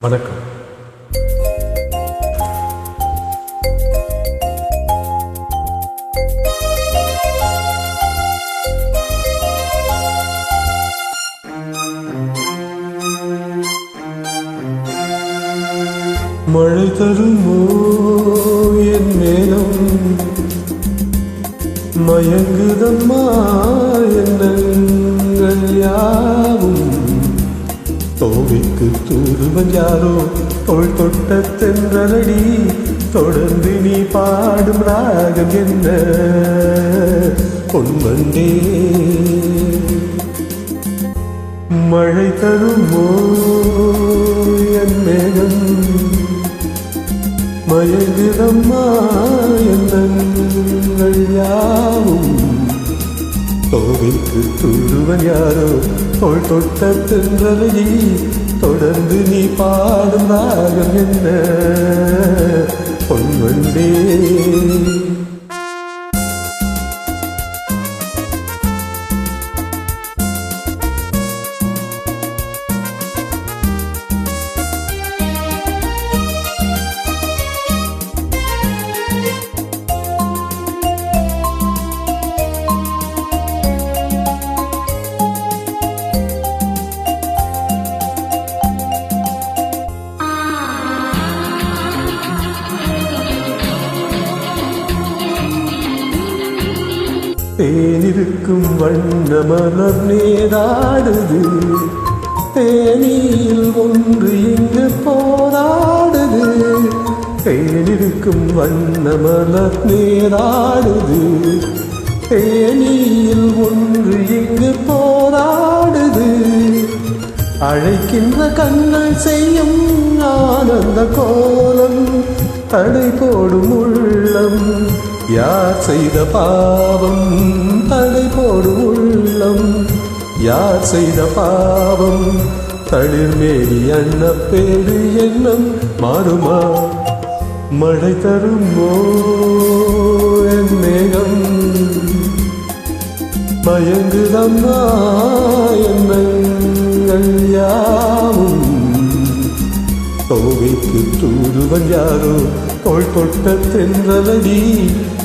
வணக்கம். மழை தருமோ என் மேகம், மயங்குதம்மா எண்ணங்கள் யாவும். தோவிக்கு தூதுவன் யாரோ தோள் தொட்ட தென்றலடி, தொடர்ந்து நீ பாடும் ராகம் என்ன பொன்வண்டே. மழை தருமோ என் மேகம், மயங்குதம்மா எண்ணங்கள் யாவும். தோவிக்கு தூதுவன் யாரோ தோள் தொட்ட தென்றலடி, தொடர்ந்து நீ பாடும் ராகம் என்ன பொன்வண்டே. தேனிருக்கும் வண்ண மலர் நேராடுது, தேனியில் ஒன்று இங்கு போராடுது. தேனிருக்கும் வண்ண மலர் நேராடுது, தேனியில் ஒன்று இங்கு போராடுது. அழைக்கின்ற கண்கள் செய்யும் ஆனந்த கோலம், தடை போடும் உள்ளம் யார் செய்த பாவம். தடை போடும் உள்ளம் யார் செய்த பாவம். தளிர்மேனி அன்னப்பேடு எண்ணம் மாறுமா. மழை தருமோ என் மேகம், மயங்குதம்மா எண்ணங்கள் யாவும். தோவிக்கு தூதுவன் யாரோ தோள் தொட்ட தென்றலடி,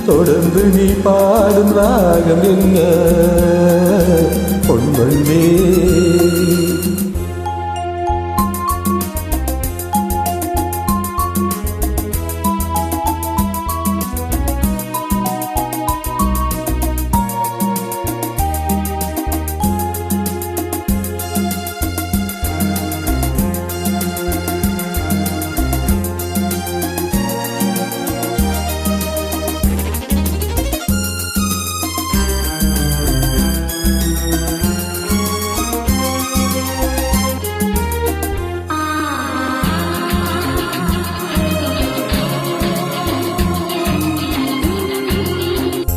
தொடர்ந்து நீ பாடும் ராகம் என்ன பொன்வண்டே.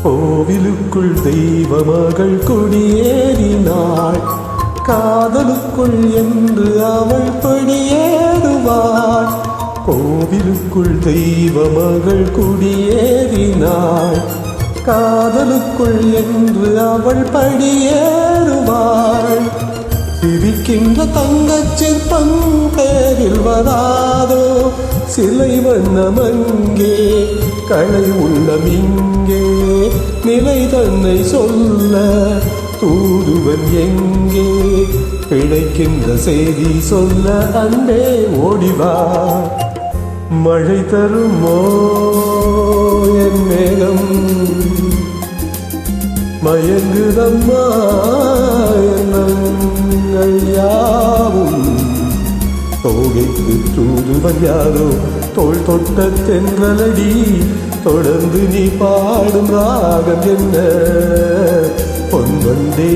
கோவிலுக்குள் தெய்வ மகள் குடியேறினாள், காதலுக்குள் என்று அவள் படியேறுவாள். கோவிலுக்குள் தெய்வ மகள் குடியேறினாள், காதலுக்குள் என்று அவள் படியேறுவாள். சிரிக்கின்ற தங்கச் சிற்பம் பேரில் வராதோ, சிலை வண்ணமங்கே களை உள்ளம் இங்கே. நிலை தன்னை சொல்ல தூதுவன் எங்கே, கிடைக்கின்ற செய்தி சொல்ல அன்பே ஓடிவா. மழை தருமோ என் மேகம், மயங்குதம்மா எண்ணங்கள் யாவும். தோகைக்கு தூதுவன் யாரோ தோள் தொட்ட தென்றலடி, தொடர்ந்து நீ பாடும் ராகம் என்ன பொன்வண்டே.